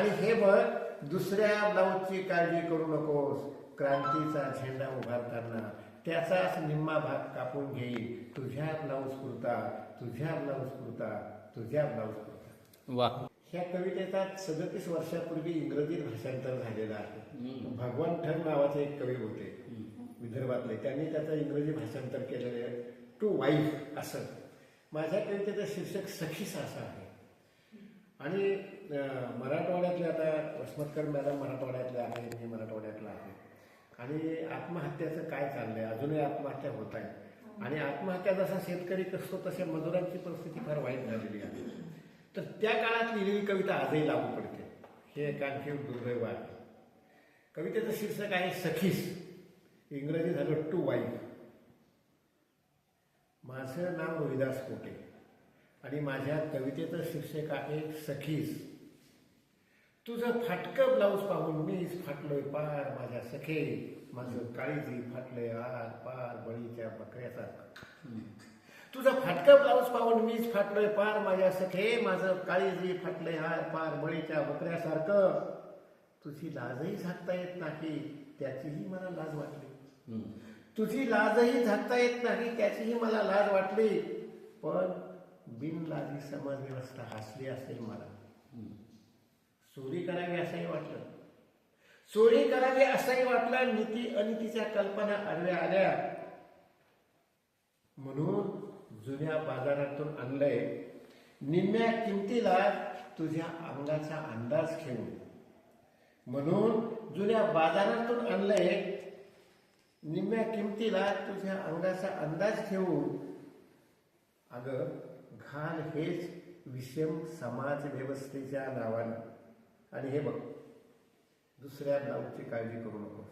आणि हे बघ, दुसऱ्या ब्लाऊजची काळजी करू नकोस. क्रांतीचा झेंडा उभारताना त्याचाच निम्मा भाग कापून घेईल. तुझ्या ब्लाऊज पुरता, तुझ्या ब्लाऊज पुरता, तुझ्या ब्लाऊज पुरता. वा. ह्या कवितेचा 37 वर्षापूर्वी इंग्रजीत भाषांतर झालेलं आहे. भगवान ठर नावाचे एक कवी होते विदर्भातले, त्यांनी त्याचं इंग्रजी भाषांतर केलेलं आहे टू वाईफ असं. माझ्या कवितेचं शीर्षक सखीस असं आहे. आणि मराठवाड्यातले आता वसमतकर मॅडम मराठवाड्यातले आहे, मी मराठवाड्यातला आहे. आणि आत्महत्याचं काय चाललंय, अजूनही आत्महत्या होत आहे. आणि आत्महत्या जसा शेतकरी करतो तशा मजुरांची परिस्थिती फार वाईट झालेली आहे. तर त्या काळात लिहिलेली कविता आजही लागू पडते. हे एक आणखी दुर्दैव आहे. कवितेचं शीर्षक आहे सखीस, इंग्रजी झालं टू वाईफ. माझं नाव रोहिदास कोटे आणि माझ्या कवितेचं शीर्षक आहे सखीस. तुझं फाटकं ब्लाऊज पाहून मीच फाटलोय पार माझ्या सखे, माझं काळीजी फाटलंय आर पार बळीच्या बकऱ्यासारखं. तुझं फाटकं ब्लाऊज पाहून मीच फाटलोय पार माझ्या सखे, माझं काळीजी फाटलंय आर पार बळीच्या बकऱ्यासारखं. तुझी लाजही झाकता येत नाही त्याचीही मला लाज वाटली. तुझी लाजही झाकता येत नाही त्याचीही मला लाज वाटली. पण बिनलाजी समाज व्यवस्था हसली असेल मला. चोरी करावी असंही वाटलं, चोरी करावी असंही वाटलं. नीती अनितीच्या कल्पना आडव्या आल्या. म्हणून जुन्या बाजारातून आणलंय निम्म्या किमतीला तुझ्या अंगाचा अंदाज घेऊन. म्हणून जुन्या बाजारातून आणलंय निम्म्या किमतीला तुझ्या अंगाचा अंदाज घेऊन. अगं घाल हेच विषम समाज व्यवस्थेच्या नावानं. आणि हे बघ, दुसऱ्या ब्लाऊजची काळजी करू नको.